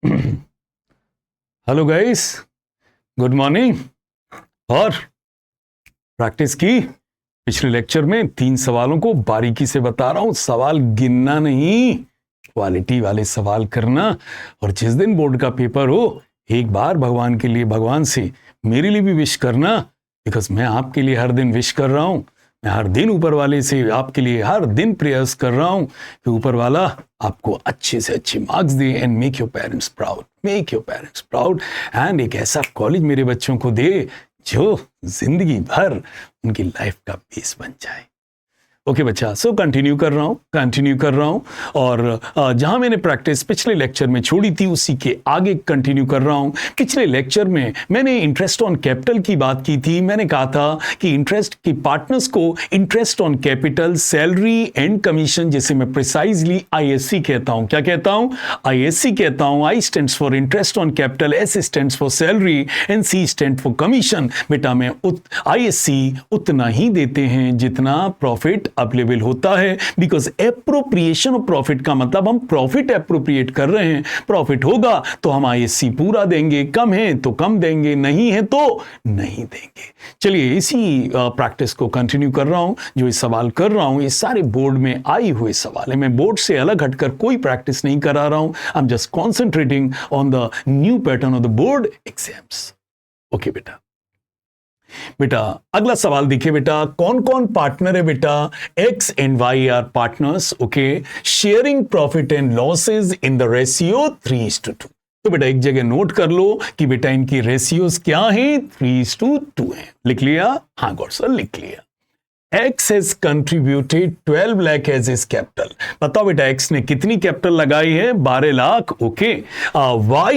Hello guys, good morning. और practice की? पिछले लेक्चर में 3 सवालों को बारीकी से बता रहा हूं। सवाल गिनना नहीं, क्वालिटी वाले सवाल करना। और जिस दिन बोर्ड का पेपर हो, एक बार भगवान के लिए, भगवान से मेरे लिए भी विश करना, बिकॉज मैं आपके लिए हर दिन विश कर रहा हूं। मैं हर दिन ऊपर वाले से आपके लिए हर दिन प्रयास कर रहा हूं कि ऊपर वाला आपको अच्छे से अच्छे marks they and make your parents proud, make your parents proud. And एक ऐसा कॉलेज मेरे बच्चों को दे जो जिंदगी भर उनकी लाइफ का बेस बन जाए। ओके बच्चा, सो कंटिन्यू कर रहा हूं और जहां मैंने प्रैक्टिस पिछले लेक्चर में छोड़ी थी उसी के आगे कंटिन्यू कर रहा हूं। पिछले लेक्चर में मैंने इंटरेस्ट ऑन कैपिटल की बात की थी। मैंने कहा था कि इंटरेस्ट की पार्टनर्स को interest on capital, salary and commission, जिसे मैं प्रिसाइजली आईएससी कहता हूं। क्या कहता हूं? आईएससी कहता हूं। I stands for interest on capital, S stands for salary and C stands for commission. बेटा मैं आईएससी उतना ही देते हैं जितना प्रॉफिट अवेलेबल होता है, बिकॉज एप्रोप्रिएशन ऑफ प्रॉफिट का मतलब हम प्रॉफिट एप्रोप्रिएट कर रहे हैं। प्रॉफिट होगा तो हम आईएससी पूरा देंगे, कम है तो कम देंगे, नहीं है तो नहीं देंगे। चलिए इसी प्रैक्टिस को कंटिन्यू कर रहा हूं। जो इस सवाल कर रहा हूं ये सारे बोर्ड में आए हुए सवाल है। मैं बोर्ड से अलग हटकर कोई प्रैक्टिस नहीं करा रहा हूं। I am just concentrating on the new pattern of the board exams. Okay बेटा अगला सवाल देखिए बेटा, कौन कौन पार्टनर है बेटा? X and Y are partners, okay, sharing profit and losses in the ratio 3:2। तो बेटा एक जगह नोट कर लो कि बेटा इनकी रेशियोज क्या हैं? 3:2 है। लिख लिया? हाँ गॉड सर, लिख लिया। X has contributed 12 lakh as his capital। बताओ बेटा X ने कितनी कैपिटल लगाई है? 12 lakh. Okay. Y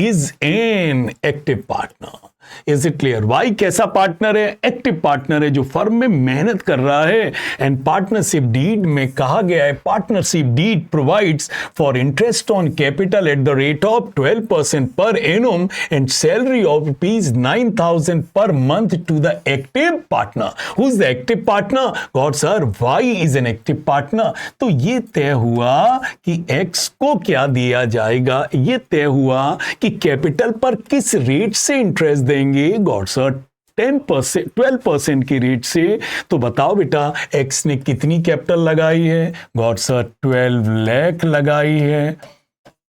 is an active partner। Is it clear? Y कैसा पार्टनर है? एक्टिव पार्टनर है, जो फर्म में मेहनत कर रहा है। एंड पार्टनरशिप डीड में कहा गया है, partnership deed provides for interest on capital at the rate of 12% per annum and salary of ₹9,000 per month to the active partner. Who is the active partner? Got sir, Y is an active partner. तो ये तय हुआ कि x को क्या दिया जाएगा, ये तय हुआ कि कैपिटल पर किस रेट से इंटरेस्ट देंगे। गॉड सर 10%, 12% की रेट से। तो बताओ बेटा एक्स ने कितनी कैपिटल लगाई है? गॉड सर 12 लाख लगाई है,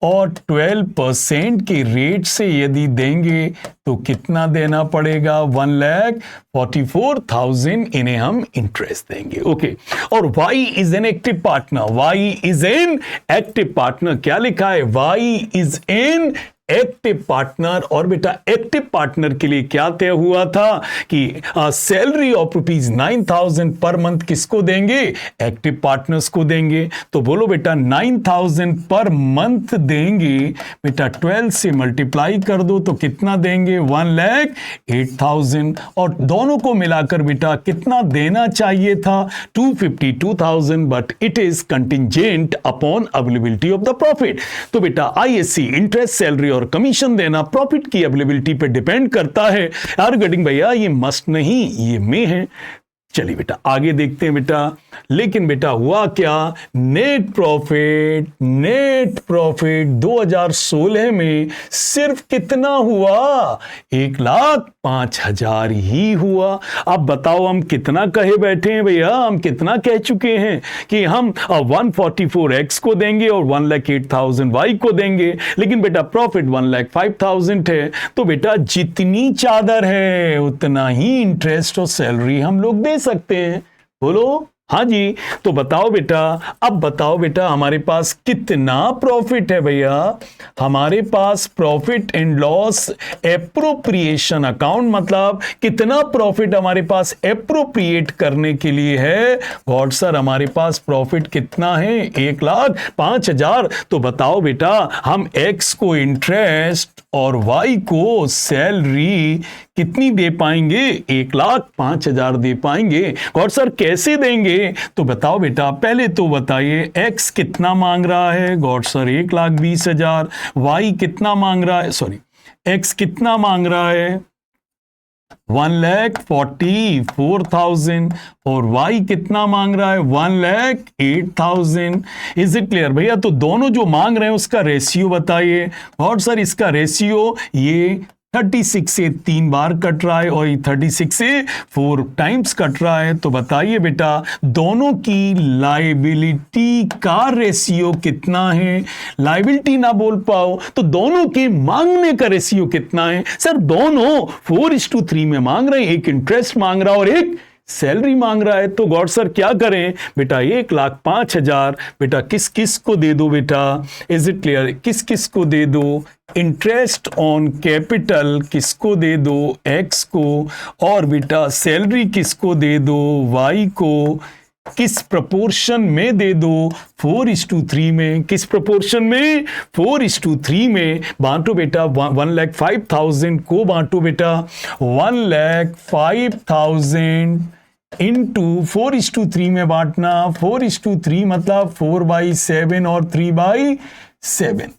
और 12% की रेट से यदि देंगे तो कितना देना पड़ेगा? 1,44,000 इन्हें हम इंटरेस्ट देंगे। ओके। और Y is an active partner, Y is an active partner. क्या लिखा है? Y is an active partner. और बेटा एक्टिव पार्टनर के लिए क्या तय हुआ था कि सैलरी ऑफ ₹9,000 पर मंथ किसको देंगे? एक्टिव पार्टनर्स को देंगे। तो बोलो बेटा 9,000 पर मंथ देंगे। बेटा 12 से मल्टीप्लाई कर दो तो कितना देंगे? 1,08,000। और दोनों को मिलाकर बेटा कितना देना चाहिए था? 252,000, but it is contingent upon availability of the profit. तो बेटा आईएससी इंटरेस्ट, सैलरी और कमीशन देना प्रॉफिट की अवेलेबिलिटी पे डिपेंड करता है। यार गडिंग भैया ये मस्ट नहीं, ये में है। चलिए बेटा आगे देखते हैं बेटा। लेकिन बेटा हुआ क्या? नेट प्रॉफिट 2016 में सिर्फ कितना हुआ? 1,05,000 ही हुआ। अब बताओ हम कितना कहे बैठे हैं भैया? हम कितना कह चुके हैं कि हम 144x को देंगे और 1,08,000 y को देंगे। लेकिन बेटा प्रॉफिट 1,05,000 है। तो बेटा जितनी चादर है उतना ही इंटरेस्ट और सैलरी हम लोग दे सकते हैं। बोलो हाँ जी। तो बताओ बेटा, अब बताओ बेटा हमारे पास कितना प्रॉफिट है भैया? हमारे पास profit and loss appropriation account, मतलब कितना प्रॉफिट हमारे पास एप्रोप्रिएट करने के लिए है? गॉड सर हमारे पास प्रॉफिट कितना है? 1,05,000। तो बताओ बेटा हम एक्स को इंटरेस्ट और वाई को सैलरी कितनी दे पाएंगे? 1,05,000 दे पाएंगे। गॉड सर कैसे देंगे? तो बताओ बेटा, पहले तो बताइए एक्स कितना मांग रहा है? God sir 1,20,000। वाई कितना मांग रहा है? सॉरी, एक्स कितना मांग रहा है? 1,44,000 और y कितना मांग रहा है 1,08,000। इज इट क्लियर भैया? तो दोनों जो मांग रहे हैं उसका रेशियो बताइए। और सर इसका रेशियो ये 36 से 3 बार कट रहा है और ये 36 से 4 टाइम्स कट रहा है। तो बताइए बेटा दोनों की लायबिलिटी का रेशियो कितना है? लायबिलिटी ना बोल पाओ तो दोनों के मांगने का रेशियो कितना है? सर दोनों 4:3 में मांग रहे हैं, एक इंटरेस्ट मांग रहा है और एक सैलरी मांग रहा है। तो गॉड सर क्या करें बेटा? 1,05,000 बेटा किस किस को दे दो बेटा? Is it clear? किस किस को दे दो? इंटरेस्ट ऑन कैपिटल किसको दे दो? एक्स को। और बेटा सैलरी किसको दे दो? वाई को। किस प्रपोर्शन में दे दो? 4:3 में। किस प्रपोर्शन में? 4:3 में। बांटो बेटा 1,05,000 को बांटो बेटा 1,05,000 इंटू 4:3 में बांटना। 4:3 मतलब 4/7 और 3/7।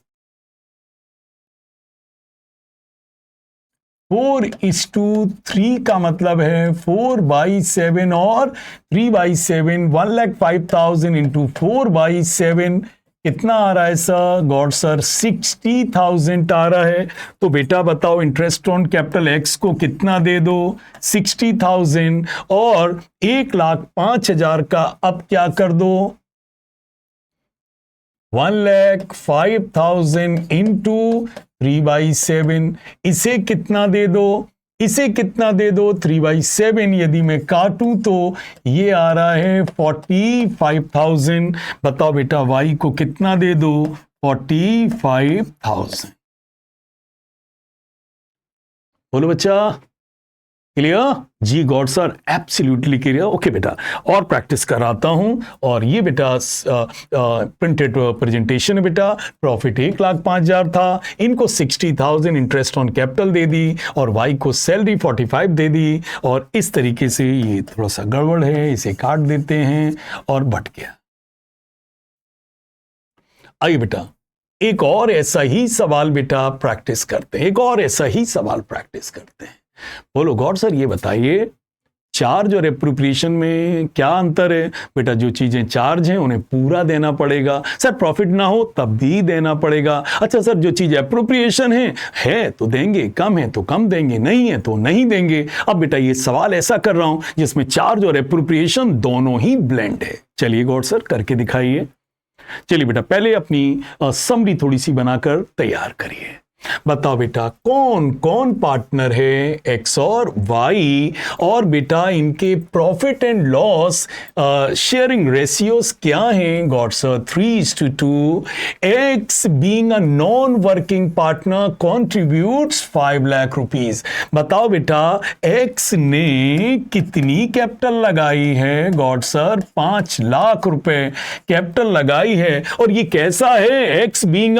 4:3 का मतलब है 4/7 और 3/7। 1,05,000 इंटू 4/7 कितना आ रहा है सर? गॉड सर 60,000 आ रहा है। तो बेटा बताओ इंटरेस्ट ऑन कैपिटल एक्स को कितना दे दो? 60,000 और 1,05,000 का अब क्या कर दो? 1,05,000 इंटू 3/7। इसे कितना दे दो? इसे कितना दे दो? 3/7। यदि मैं काटूं तो ये आ रहा है 45,000। बताओ बेटा वाई को कितना दे दो? 45,000। बोलो बच्चा क्लियर? जी got sir absolutely clear. Okay बेटा और प्रैक्टिस कराता हूं। और ये बेटा प्रिंटेड प्रेजेंटेशन है बेटा। प्रॉफिट 1,05,000 था, इनको 60,000 इंटरेस्ट ऑन कैपिटल दे दी और वाई को सैलरी 45 दे दी। और इस तरीके से ये थोड़ा सा गड़बड़ है, इसे काट देते हैं और बट गया। आइए बेटा एक और ऐसा ही सवाल बेटा प्रैक्टिस करते हैं। एक और ऐसा ही सवाल प्रैक्टिस करते हैं। बोलो गॉड सर ये बताइए चार्ज और एप्रोप्रिएशन में क्या अंतर है? बेटा जो चीजें चार्ज हैं उन्हें पूरा देना पड़ेगा। सर प्रॉफिट ना हो तब भी देना पड़ेगा। अच्छा सर जो चीज एप्रोप्रिएशन है तो देंगे, कम है तो कम देंगे, नहीं है तो नहीं देंगे। अब बेटा ये सवाल ऐसा कर रहा हूं जिसमें चार्ज और एप्रोप्रिएशन दोनों ही ब्लेंड है। चलिए गॉड सर करके दिखाइए। चलिए बेटा पहले अपनी समरी थोड़ी सी बनाकर तैयार करिए। बताओ बेटा कौन कौन पार्टनर है एक्स और वाई? और बेटा इनके profit and loss sharing ratios क्या हैं? God sir 3:2। X being a non working partner contributes 5 lakh rupees. बताओ बेटा एक्स ने कितनी कैपिटल लगाई है? गॉड सर 5 लाख रुपए कैपिटल लगाई है। और ये कैसा है? X being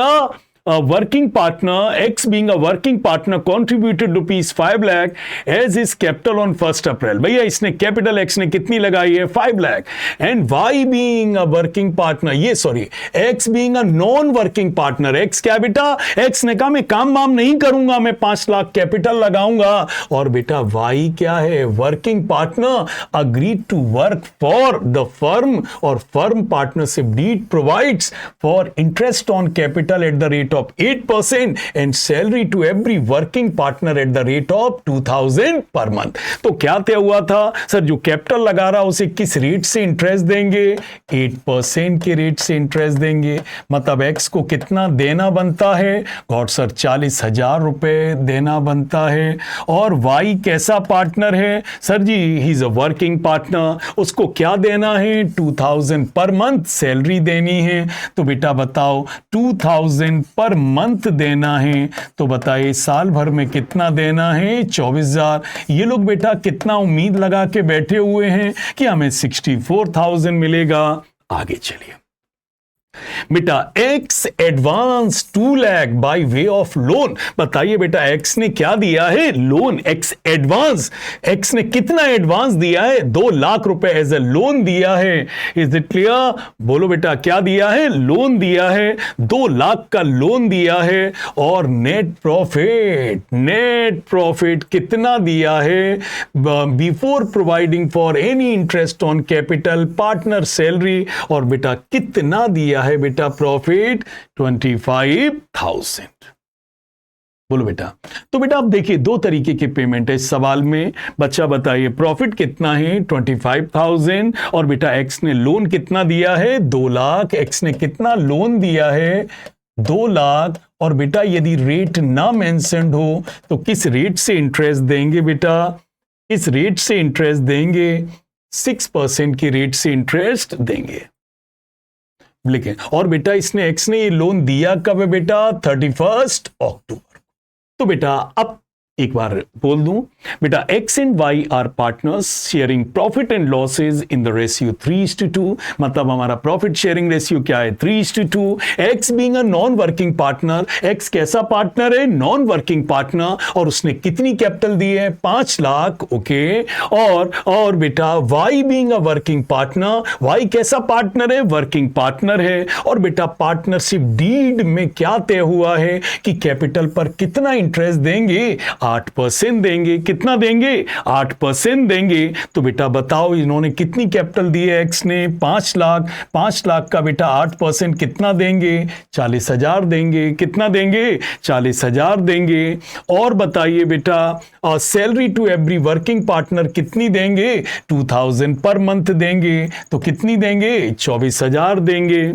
a working partner, X being a working partner contributed ₹5 lakh as his capital on 1st April। भैया इसने कैपिटल X ने कितनी लगाई है? 5 lakh. And Y being a working partner, ये sorry X being a non working partner, X क्या बेटा? X ने कहा मैं काम वाम नहीं करूंगा, मैं 5 लाख कैपिटल लगाऊंगा। और बेटा Y क्या है? Working partner, agreed to work for the firm और firm partnership deed provides for interest on capital at the rate of 8% and salary to every working partner at the rate of 2,000 per month। तो क्या तय हुआ था? Sir जो capital लगा रहा उसे किस रेट से इंटरेस्ट देंगे? 8% के रेट से इंटरेस्ट देंगे। मतलब एक्स को कितना देना बनता है? गॉड सर 40,000 रुपए देना बनता है। और वाई कैसा पार्टनर है? Sir ji he is a working partner, उसको क्या देना है? 2,000 पर मंथ सैलरी देनी है। तो बेटा बताओ 2,000 पर मंथ देना है। तो बताइए साल भर में कितना देना है? 24,000। ये लोग बेटा कितना उम्मीद लगा के बैठे हुए हैं कि हमें 64,000 मिलेगा। आगे चलिए बेटा x advance 2 lakh by way of loan. बताइए बेटा एक्स ने क्या दिया है? लोन। एक्स एडवांस, एक्स ने कितना एडवांस दिया है? 2 लाख रुपए एज ए लोन दिया है। Is it clear? बोलो बेटा क्या दिया है? लोन दिया है, 2 लाख का लोन दिया है। और नेट प्रॉफिट, नेट प्रॉफिट कितना दिया है? Before providing for any interest on capital, partner salary, और बेटा कितना दिया है बेटा प्रॉफिट? 25,000। बोलो बेटा। तो बेटा आप देखिए 2 तरीके की पेमेंट है इस सवाल में। बच्चा बताइए प्रॉफिट कितना है? 25,000। और बेटा एक्स ने लोन कितना दिया है? 2 लाख। एक्स ने कितना लोन दिया है? 2 लाख। और बेटा यदि रेट ना मेंशन्ड हो तो किस रेट से इंटरेस्ट देंगे बेटा? किस रेट से इंटरेस्ट देंगे? 6% की रेट से इंटरेस्ट देंगे। लिखें। और बेटा इसने एक्स ने ये लोन दिया कब है बेटा? 31 अक्टूबर। तो बेटा अब एक बार बोल दूं बेटा, X and Y are partners sharing profit and losses in the ratio 3:2। मतलब हमारा प्रॉफिट शेयरिंग रेशियो क्या है? 3:2। X being a non working partner, X कैसा पार्टनर है? Non working partner. और उसने कितनी कैपिटल दी है? 5 लाख। ओके। और बेटा Y being a working partner, Y कैसा पार्टनर है? वर्किंग पार्टनर है। और बेटा पार्टनरशिप डीड में क्या तय हुआ है कि कैपिटल पर कितना इंटरेस्ट देंगे? 8% देंगे। कितना देंगे? 8% देंगे। तो बेटा बताओ इन्होंने कितनी कैपिटल दी है? एक्स ने 5 लाख। 5 लाख का बेटा 8% कितना देंगे? 40,000 देंगे। कितना देंगे? 40,000 देंगे। और बताइए बेटा salary to every working partner कितनी देंगे? 2,000 पर मंथ देंगे। तो कितनी देंगे? 24,000 देंगे।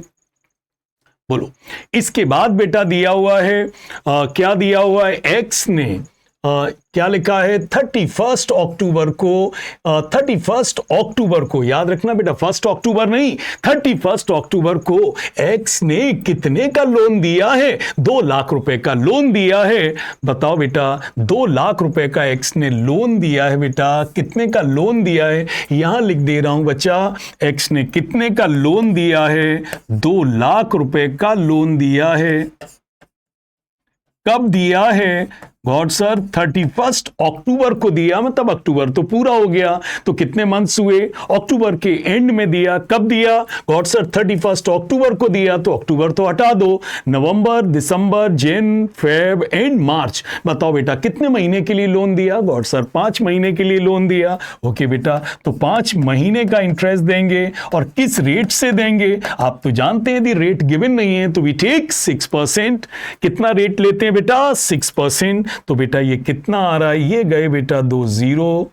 बोलो। इसके बाद बेटा दिया हुआ है क्या दिया हुआ है? एक्स ने क्या लिखा है? 31 अक्टूबर को, 31 अक्टूबर को याद रखना बेटा, 1 अक्टूबर नहीं, 31 अक्टूबर को एक्स ने कितने का लोन दिया है? 2 लाख रुपए का लोन दिया है। बताओ बेटा 2 लाख रुपए का एक्स ने लोन दिया है। बेटा कितने का लोन दिया है? यहां लिख दे रहा हूं बच्चा, एक्स ने कितने का लोन दिया है? 2 लाख रुपए का लोन दिया है। कब दिया है? गॉड सर 31 अक्टूबर को दिया, मतलब अक्टूबर तो पूरा हो गया, तो कितने मंथ्स हुए? अक्टूबर के एंड में दिया। कब दिया? गॉड सर 31 अक्टूबर को दिया, तो अक्टूबर तो हटा दो। नवंबर, दिसंबर, जन, फेब एंड मार्च। बताओ बेटा कितने महीने के लिए लोन दिया? गॉड सर 5 महीने के लिए लोन दिया। ओके बेटा, तो 5 महीने का इंटरेस्ट देंगे। और किस रेट से देंगे? आप तो जानते हैं यदि रेट गिवन नहीं है तो वी टेक 6%। कितना रेट लेते हैं बेटा? 6%। तो बेटा ये कितना आ रहा है? ये गए बेटा 2 0,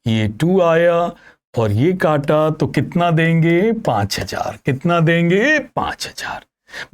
ये 2 आया और ये काटा, तो कितना देंगे? 5,000। कितना देंगे? 5,000।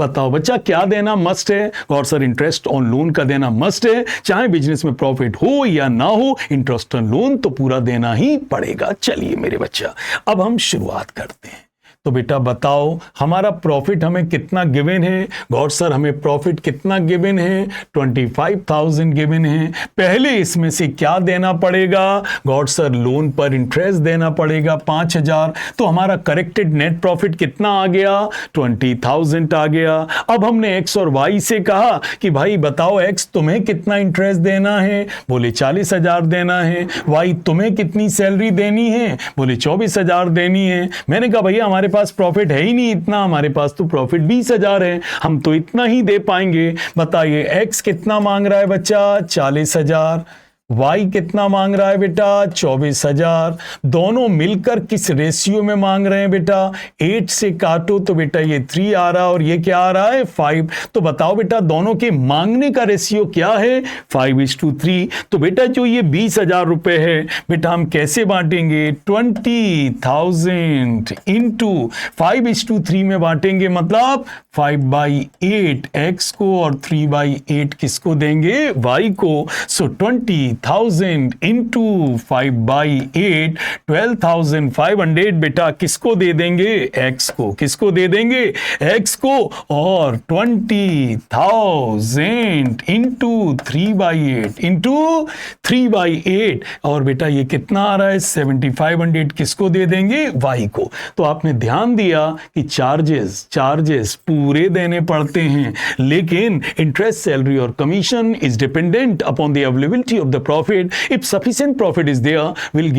बताओ बच्चा क्या देना मस्ट है? और सर इंटरेस्ट ऑन लोन का देना मस्ट है, चाहे बिजनेस में प्रॉफिट हो या ना हो, इंटरेस्ट ऑन लोन तो पूरा देना ही पड़ेगा। चलिए मेरे बच्चा अब हम शुरुआत करते हैं। तो बेटा बताओ हमारा प्रॉफिट हमें कितना गिवन है? गॉड सर हमें प्रॉफिट कितना गिवन है? 25,000 गिवन है। पहले इसमें से क्या देना पड़ेगा? गॉड सर लोन पर इंटरेस्ट देना पड़ेगा 5,000। तो हमारा करेक्टेड नेट प्रॉफिट कितना आ गया? 20,000 आ गया। अब हमने एक्स और वाई से कहा कि भाई बताओ एक्स तुम्हें कितना इंटरेस्ट देना है? बोले 40,000 देना है। वाई तुम्हें कितनी सैलरी देनी है? बोले 24,000 देनी है। मैंने कहा भैया हमारे पास प्रॉफिट है ही नहीं इतना, हमारे पास तो प्रॉफिट 20,000 है, हम तो इतना ही दे पाएंगे। बताइए एक्स कितना मांग रहा है बच्चा? 40,000। वाई कितना मांग रहा है बेटा? 24,000। दोनों मिलकर किस रेशियो में मांग रहे हैं बेटा? 8 से काटो तो बेटा ये 3 आ रहा है और ये क्या आ रहा है? 5। तो बताओ बेटा दोनों के मांगने का रेशियो क्या है? 5:3। तो बेटा जो ये 20,000 रुपए है बेटा हम कैसे बांटेंगे? 20,000 इंटू 5:3 में बांटेंगे, मतलब 5/8 एक्स को और 3/8 किसको देंगे? वाई को। सो 20 20,000 इंटू 5/8, 12,500 बेटा किसको दे देंगे? एक्स को। किसको दे देंगे? एक्स को। और 20,000 इंटू 3/8 और बेटा ये कितना आ रहा है? 7,500 किसको दे देंगे? वाई को। तो आपने ध्यान दिया कि चार्जेस पूरे देने पड़ते हैं, लेकिन इंटरेस्ट, सैलरी और commission is dependent upon the availability of the profit. If sufficient profit is there, will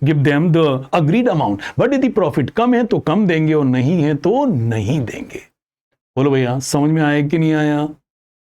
give them the agreed amount. But यदि प्रॉफिट कम है तो कम देंगे और नहीं है तो नहीं देंगे. बोलो भैया, समझ में आया कि नहीं आया?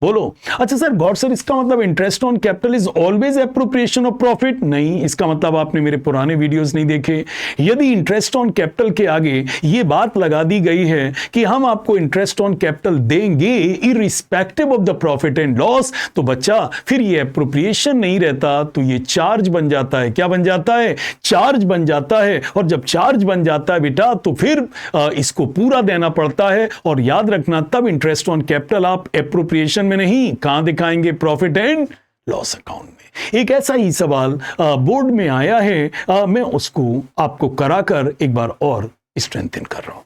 बोलो. अच्छा सर, गॉड सर, इसका मतलब interest on capital is always appropriation of profit? नहीं, इसका मतलब आपने मेरे पुराने वीडियोस नहीं देखे. यदि इंटरेस्ट ऑन कैपिटल के आगे ये बात लगा दी गई है कि हम आपको इंटरेस्ट ऑन कैपिटल देंगे irrespective of the profit and loss, तो बच्चा फिर ये एप्रोप्रिएशन नहीं रहता, तो ये चार्ज बन जाता है. क्या बन जाता है? चार्ज बन जाता है. और जब चार्ज बन जाता है बेटा, तो फिर इसको पूरा देना पड़ता है. और याद रखना, तब इंटरेस्ट ऑन कैपिटल आप एप्रोप्रिएशन नहीं, कहां दिखाएंगे? प्रॉफिट एंड लॉस अकाउंट में. एक ऐसा ही सवाल बोर्ड में आया है, मैं उसको आपको कराकर एक बार और स्ट्रेंथन कर रहा हूं.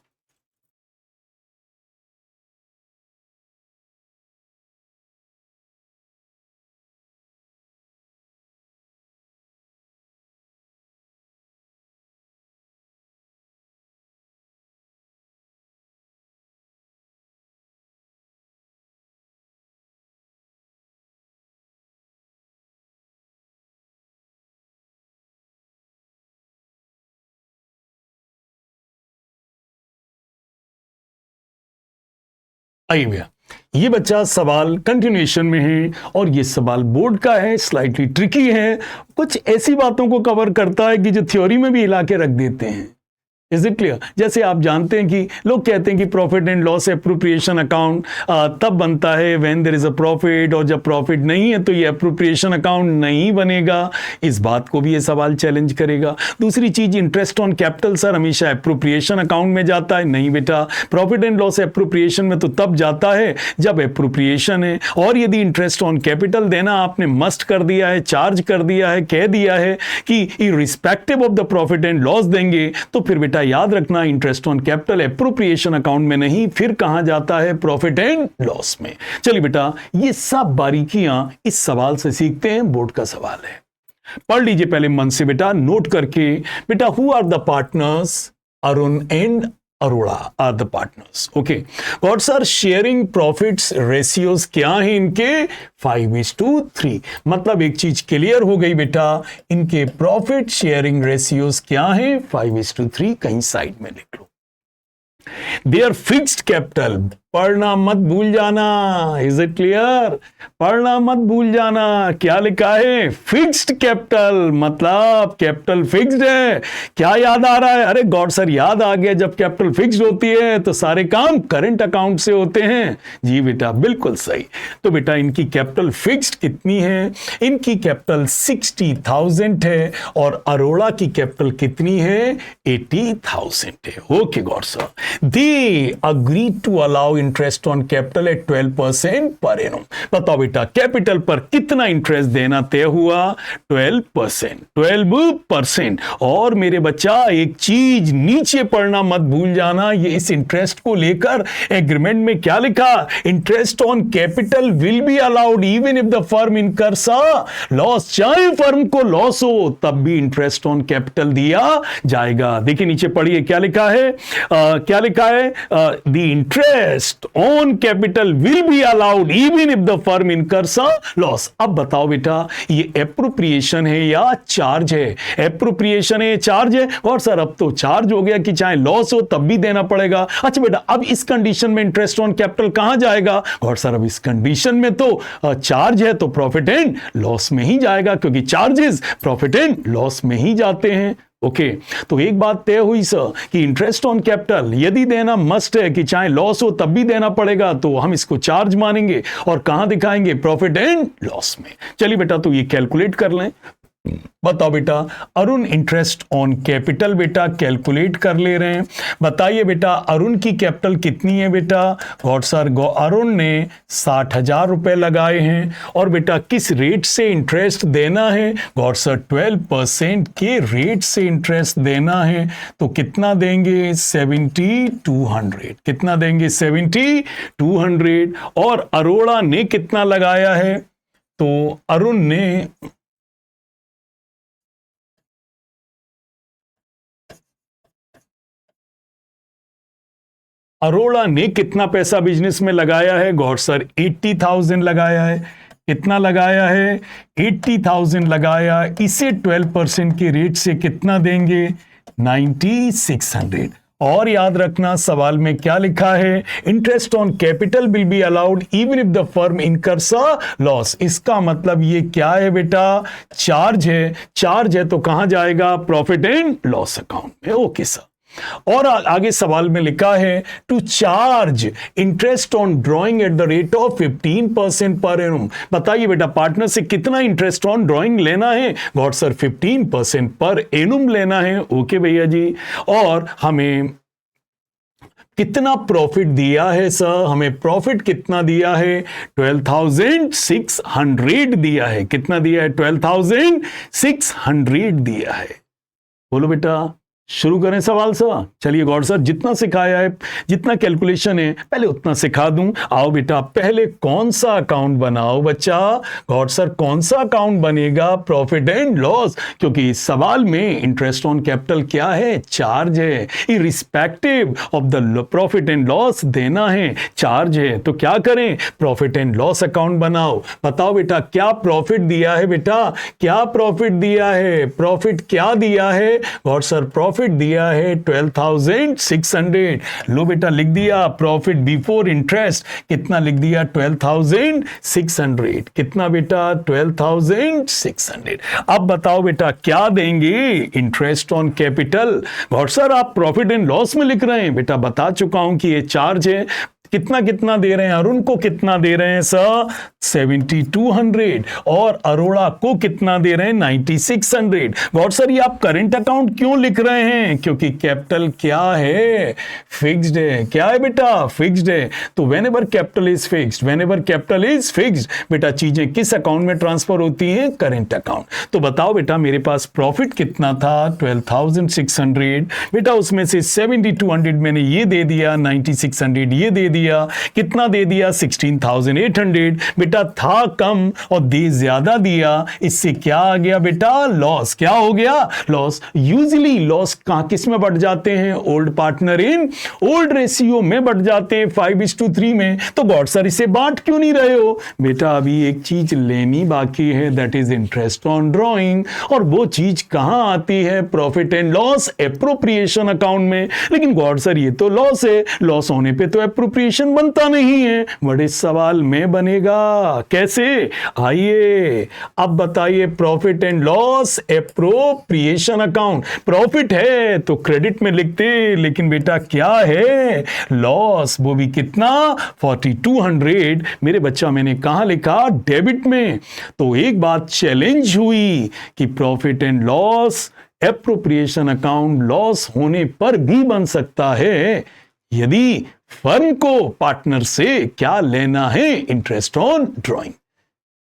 आइए भैया, ये बच्चा सवाल कंटिन्यूएशन में है और ये सवाल बोर्ड का है, स्लाइटली ट्रिकी है, कुछ ऐसी बातों को कवर करता है कि जो थ्योरी में भी हिला के रख देते हैं. Is it clear? जैसे आप जानते हैं कि लोग कहते हैं कि profit and loss appropriation account तब बनता है when there is a profit, और जब प्रॉफिट नहीं है तो ये एप्रोप्रिएशन अकाउंट नहीं बनेगा. इस बात को भी ये सवाल चैलेंज करेगा. दूसरी चीज, इंटरेस्ट ऑन कैपिटल सर हमेशा एप्रोप्रिएशन अकाउंट में जाता है? नहीं बेटा, प्रॉफिट एंड लॉस एप्रोप्रिएशन में तो तब जाता है जब एप्रोप्रिएशन है. और यदि इंटरेस्ट ऑन कैपिटल देना आपने मस्ट कर दिया है, चार्ज कर दिया है, कह दिया है कि irrespective of the profit and loss देंगे, तो फिर बेटा याद रखना, interest on capital appropriation account में नहीं, फिर कहां जाता है? प्रॉफिट एंड लॉस में. चलिए बेटा, ये सब बारीकियां इस सवाल से सीखते हैं. बोर्ड का सवाल है, पढ़ लीजिए पहले मन से बेटा, नोट करके. बेटा, who are the partners? Arun and Arora are the partners. Okay, what are sharing profits ratios? क्या है इनके? 5:3. मतलब एक चीज क्लियर हो गई बेटा, इनके प्रॉफिट शेयरिंग रेशियोज क्या है? 5:3. कहीं साइड में लिख लो. देयर फिक्स्ड कैपिटल, पढ़ना मत भूल जाना. Is it clear? पढ़ना मत भूल जाना. क्या लिखा है? फिक्स्ड कैपिटल, मतलब कैपिटल फिक्स्ड है. क्या याद आ रहा है? अरे गॉड सर, याद आ गया, जब कैपिटल फिक्स्ड होती है तो सारे काम करंट अकाउंट से होते हैं. जी बेटा, बिल्कुल सही. तो बेटा, इनकी कैपिटल फिक्स्ड कितनी है? इनकी कैपिटल 60,000 है और अरोड़ा की कैपिटल कितनी है? 80,000 है. Okay got sir, they agree to allow interest on capital at 12% per annum. बताओ बेटा, कैपिटल पर कितना इंटरेस्ट देना तय हुआ? 12%. 12%. और मेरे बच्चा, एक चीज नीचे पढ़ना मत भूल जाना, ये इस इंटरेस्ट को लेकर एग्रीमेंट में क्या लिखा? Interest on capital will be allowed even if the firm incurs a loss. चाहे फर्म को लॉस हो तब भी इंटरेस्ट ऑन कैपिटल दिया जाएगा. देखिए नीचे पढ़िए क्या लिखा है. क्या लिखा है? The interest on capital will be allowed even if the firm incurs a loss. अब बताओ बेटा, ये एप्रोप्रिएशन है या चार्ज है? एप्रोप्रिएशन है, चार्ज है? और सर अब तो चार्ज हो गया कि चाहे लॉस हो तब भी देना पड़ेगा. अच्छा बेटा, अब इस कंडीशन में इंटरेस्ट ऑन कैपिटल कहां जाएगा? और सर अब इस कंडीशन में तो चार्ज है तो प्रॉफिट एंड लॉस में ही जाएगा, क्योंकि चार्जेस प्रॉफिट एंड लॉस में ही जाते हैं. ओके, तो एक बात तय हुई सर कि इंटरेस्ट ऑन कैपिटल यदि देना मस्ट है कि चाहे लॉस हो तब भी देना पड़ेगा, तो हम इसको चार्ज मानेंगे और कहां दिखाएंगे? प्रॉफिट एंड लॉस में. चलिए बेटा, तो ये कैलकुलेट कर लें. बताओ बेटा, अरुण इंटरेस्ट ऑन कैपिटल बेटा कैलकुलेट कर ले रहे हैं। बताइए बेटा, अरुण की कैपिटल कितनी है बेटा? गॉड सर, अरुण ने 60,000 रुपए लगाए हैं। और बेटा किस रेट से इंटरेस्ट देना है? गॉड सर, 12% के रेट से इंटरेस्ट देना है। तो कितना देंगे? 7200। कितना देंगे? 7200। और अरोड़ा ने कितना लगाया है? तो अरुण ने अरोड़ा ने कितना पैसा बिजनेस में लगाया है? गॉड सर, 80,000 लगाया है। कितना लगाया है? 80,000 लगाया। इसे 12% के रेट से कितना देंगे? 9600। और याद रखना सवाल में क्या लिखा है? Interest on capital will be allowed even if the firm incurs a loss. इसका मतलब ये क्या है बेटा? चार्ज है। चार्ज है तो कहां जाएगा? प्रॉफिट एंड लॉस अकाउंट में। Okay sir. और आगे सवाल में लिखा है to charge interest on drawing at the rate of 15% per एनुम। बताइए बेटा, पार्टनर से कितना इंटरेस्ट ऑन ड्राइंग लेना है? गॉड सर, 15% पर एनुम लेना है। ओके भैया जी। और हमें कितना प्रॉफिट दिया है सर? हमें प्रॉफिट कितना दिया है? 12,600 दिया है। कितना दिया है? 12,600 दिया है। बोलो बेटा, शुरू करें सवाल सर। चलिए गौर सर, जितना सिखाया है, जितना कैलकुलेशन है, पहले उतना सिखा दूं। आओ बेटा, पहले कौन सा अकाउंट बनाओ बच्चा? गौर सर, कौन सा अकाउंट बनेगा? Profit and loss. क्योंकि इस सवाल में इंटरेस्ट ऑन कैपिटल क्या है? चार्ज है। Irrespective of the profit and loss देना है, चार्ज है। तो क्या करें? प्रॉफिट एंड लॉस अकाउंट बनाओ। बताओ बेटा, क्या प्रॉफिट दिया है बेटा? क्या प्रॉफिट दिया है? प्रॉफिट क्या दिया है? गौर सर, प्रॉफिट दिया है 12,600। लो बेटा, लिख दिया। प्रॉफिट बिफोर इंटरेस्ट कितना लिख दिया? 12,600। कितना बेटा? 12,600। अब बताओ बेटा, क्या देंगे? Interest on capital. God sir, आप प्रॉफिट एंड लॉस में लिख रहे हैं। बेटा बता चुका हूं कि ये चार्ज है। कितना कितना दे रहे हैं? अरुण को कितना दे रहे हैं सर? 7200। और अरोड़ा को कितना दे रहे हैं? 9600। गॉड सर, ये आप करंट अकाउंट क्यों लिख रहे हैं? क्योंकि कैपिटल क्या है? फिक्स्ड है। क्या है बेटा? फिक्स्ड है। तो whenever capital is fixed, whenever capital is fixed, बेटा चीजें किस अकाउंट में ट्रांसफर होती हैं? Current account. तो बताओ बेटा, मेरे पास प्रॉफिट कितना था? 12,600। बेटा उसमें से 7200 मैंने ये दे दिया, 9600 ये दे दिया। कितना दे दिया? 16,800। बेटा था कम और दे ज्यादा दिया, इससे क्या आ गया बेटा? लॉस। क्या हो गया? लॉस। यूजुअली लॉस किस में बढ़ जाते हैं? Old partner in old ratio में बढ़ जाते हैं, 5:3 में। तो गॉड सर, इसे बांट क्यों नहीं रहे हो? बेटा अभी एक चीज लेनी बाकी है, that is interest on drawing. और वो चीज कहां आती है? Profit and loss appropriation account में। लेकिन गॉड सर, ये तो लॉस है, लॉस होने पे तो एप्रोप्रिएशन बनता नहीं है। बड़े सवाल में बनेगा। कैसे? आइए अब बताइए। Profit and loss appropriation account. Profit है तो क्रेडिट में लिखते, लेकिन बेटा क्या है? लॉस। वो भी कितना? 4200। मेरे बच्चा, मैंने कहां लिखा? डेबिट में। तो एक बात चैलेंज हुई कि profit and loss appropriation account loss होने पर भी बन सकता है यदि फर्म को पार्टनर से क्या लेना है? Interest on drawing.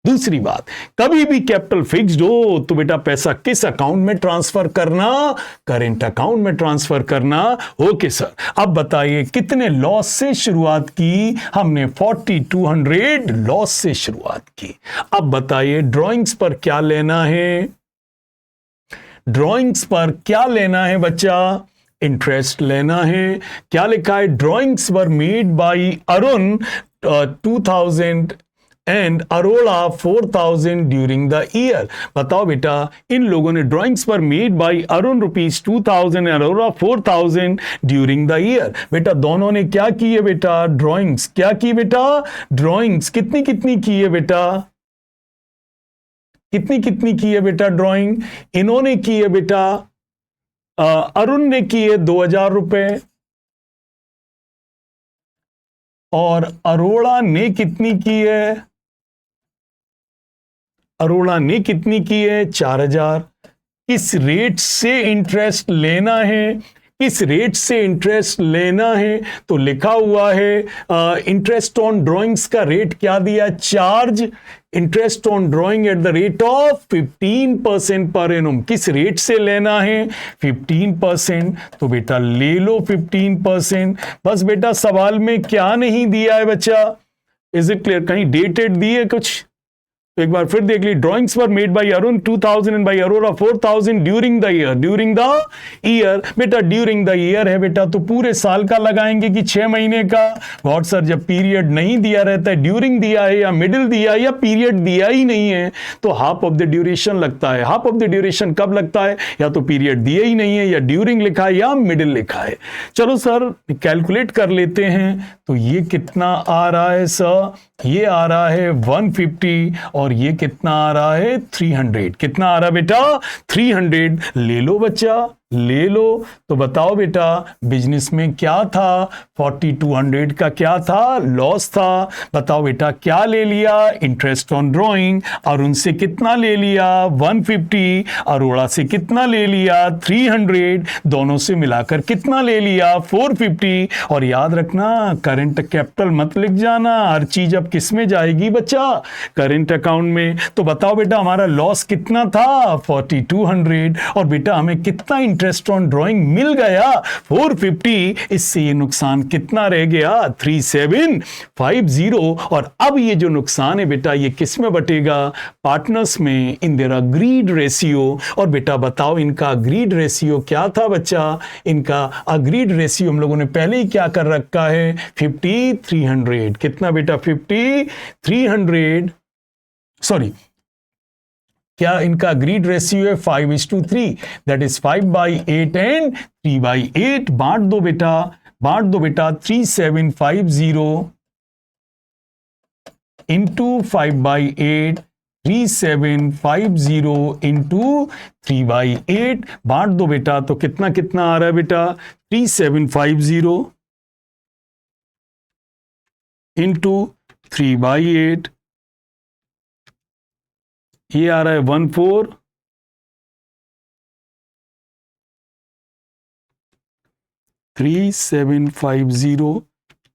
दूसरी बात, कभी भी कैपिटल फिक्स्ड हो तो बेटा पैसा किस अकाउंट में ट्रांसफर करना? करेंट अकाउंट में ट्रांसफर करना। Okay sir. अब बताइए कितने लॉस से शुरुआत की? हमने 4200 लॉस से शुरुआत की। अब बताइए ड्राइंग्स पर क्या लेना है? ड्राइंग्स पर क्या लेना है बच्चा? इंटरेस्ट लेना है। क्या लिखा है? Drawings were made by Arun 2000 and Arora 4000 during the year. बताओ बेटा, इन लोगों ने ड्राइंग्स पर made by Arun ₹2000 Arora 4000 during the year. बेटा दोनों ने क्या की है बेटा? ड्राइंग्स। क्या की बेटा? ड्राइंग्स। कितनी कितनी की है बेटा? कितनी कितनी की है बेटा ड्राइंग? इन्होंने की है बेटा, अरुण ने की है 2000 रुपए और अरोड़ा ने कितनी की है? अरोड़ा ने कितनी की है? 4000। किस रेट से इंटरेस्ट लेना है? किस रेट से इंटरेस्ट लेना है? तो लिखा हुआ है इंटरेस्ट ऑन ड्राइंग्स का रेट क्या दिया? Charge interest on drawing at the rate of 15% per annum. किस रेट से लेना है? 15%। तो बेटा ले लो 15%। बस बेटा सवाल में क्या नहीं दिया है बच्चा? Is it clear? कहीं डेटेड दी है कुछ? तो एक बार फिर देख ली। Drawings were made by Arun 2000 and by Arora 4000 during the year. During the year बेटा ड्यूरिंग द ईयर है बेटा, तो पूरे साल का लगाएंगे कि 6 महीने का? गॉड सर जब पीरियड नहीं दिया रहता है, ड्यूरिंग दिया है या मिडिल दिया है या पीरियड दिया ही नहीं है, तो हाफ ऑफ द ड्यूरेशन लगता है। हाफ ऑफ द ड्यूरेशन कब लगता है? या तो पीरियड दिया ही नहीं है, या ड्यूरिंग लिखा है, या मिडिल लिखा है। चलो सर कैलकुलेट कर लेते हैं। तो ये कितना आ रहा है सर? ये आ रहा है 150 और ये कितना आ रहा है? 300। कितना आ रहा है बेटा? 300। ले लो बच्चा, ले लो। तो बताओ बेटा बिजनेस में क्या था? 4200 का क्या था? लॉस था। बताओ बेटा क्या ले लिया? Interest on drawing. और उनसे कितना ले लिया? 150। अरोड़ा से कितना ले लिया? 300। दोनों से मिलाकर कितना ले लिया? 450। और याद रखना करंट कैपिटल मत लिख जाना, हर चीज अब किस में जाएगी बच्चा? करंट अकाउंट में। तो बताओ बेटा हमारा लॉस कितना था? 4200। और बेटा हमें कितना इंटरेस्ट ऑन ड्राइंग मिल गया? 450। इससे ये नुकसान कितना रह गया? 3750। और अब ये जो नुकसान है बेटा ये किस में बटेगा? पार्टनर्स में, इन देयर अग्रीड रेशियो। और बेटा बताओ इनका अग्रीड रेशियो क्या था बच्चा? इनका अग्रीड रेशियो हम लोगों ने पहले ही क्या कर रखा है? 50-300। कितना बेटा? 50-300। सॉरी, क्या इनका अग्रीड रेशियो है? 5:3। That is 5/8 and 3/8। बांट दो बेटा, बांट दो बेटा। 3750 इंटू 5/8, 3750 इंटू 3/8। बांट दो बेटा। तो कितना कितना आ रहा है बेटा? 3750 इंटू 3/8, ये आ रहा है 14। 3750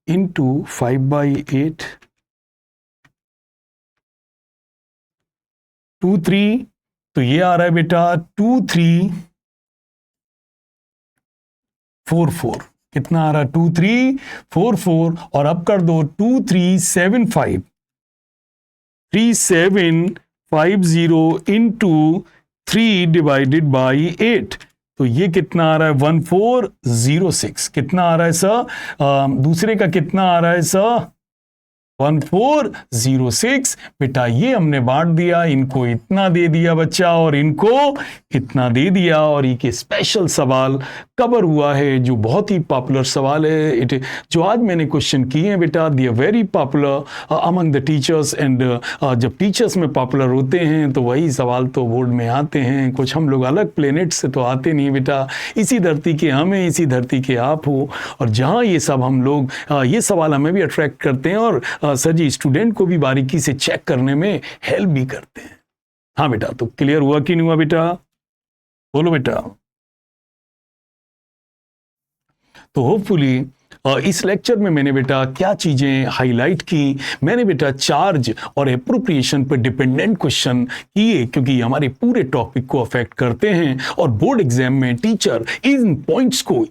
इंटू 5/8, 23। तो ये आ रहा है बेटा 2344। कितना आ रहा है? 2344। और अब कर दो 2375, 3750 इंटू 3/8। तो ये कितना आ रहा है? 1406। कितना आ रहा है सर? दूसरे का कितना आ रहा है सर? 1406। बेटा ये हमने बांट दिया, इनको इतना दे दिया बच्चा और इनको इतना दे दिया। और ये स्पेशल सवाल कवर हुआ है जो बहुत ही पॉपुलर सवाल है। जो आज मैंने क्वेश्चन किए हैं बेटा they are very popular among the teachers. And जब टीचर्स में पॉपुलर होते हैं तो वही सवाल तो बोर्ड में आते हैं। कुछ हम लोग अलग प्लेनेट से तो आते नहीं बेटा, इसी धरती के हम हैं, इसी धरती के आप हो। और जहाँ ये सब हम लोग ये सवाल हमें भी अट्रैक्ट करते हैं और सर जी स्टूडेंट को भी बारीकी से चेक करने में हेल्प भी करते हैं। हाँ बेटा, तो क्लियर हुआ कि नहीं हुआ बेटा? बोलो बेटा। तो होपफुली इस लेक्चर में मैंने बेटा क्या चीजें हाईलाइट की? मैंने बेटा चार्ज और एप्रोप्रिएशन पर डिपेंडेंट क्वेश्चन किए क्योंकि हमारे पूरे टॉपिक को अफेक्ट करते हैं और बोर्ड एग्जाम में टीचर इन पॉइंट्स को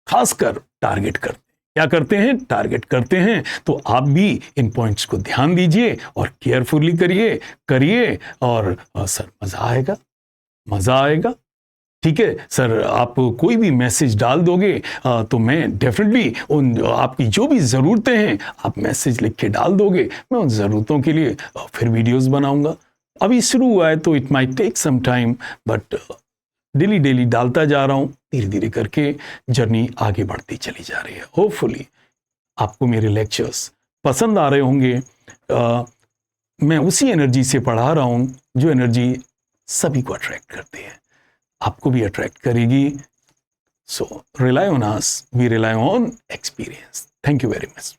खासकर टारगेट करते हैं। क्या करते हैं? टारगेट करते हैं। तो आप भी इन पॉइंट्स को ध्यान दीजिए और केयरफुली करिए और सर मजा आएगा, मजा आएगा। ठीक है सर, आप कोई भी मैसेज डाल दोगे तो मैं डेफिनेटली उन आपकी जो भी ज़रूरतें हैं आप मैसेज लिख के डाल दोगे, मैं उन ज़रूरतों के लिए फिर वीडियोस बनाऊंगा। अभी शुरू हुआ है तो it might take some time, but daily डालता जा रहा हूँ। धीरे धीरे करके जर्नी आगे बढ़ती चली जा रही है। होपफुली आपको मेरे लेक्चर्स पसंद आ रहे होंगे। मैं उसी एनर्जी से पढ़ा रहा हूँ जो एनर्जी सभी को अट्रैक्ट करती है, आपको भी अट्रैक्ट करेगी। So rely on us, we rely on experience. Thank you very much.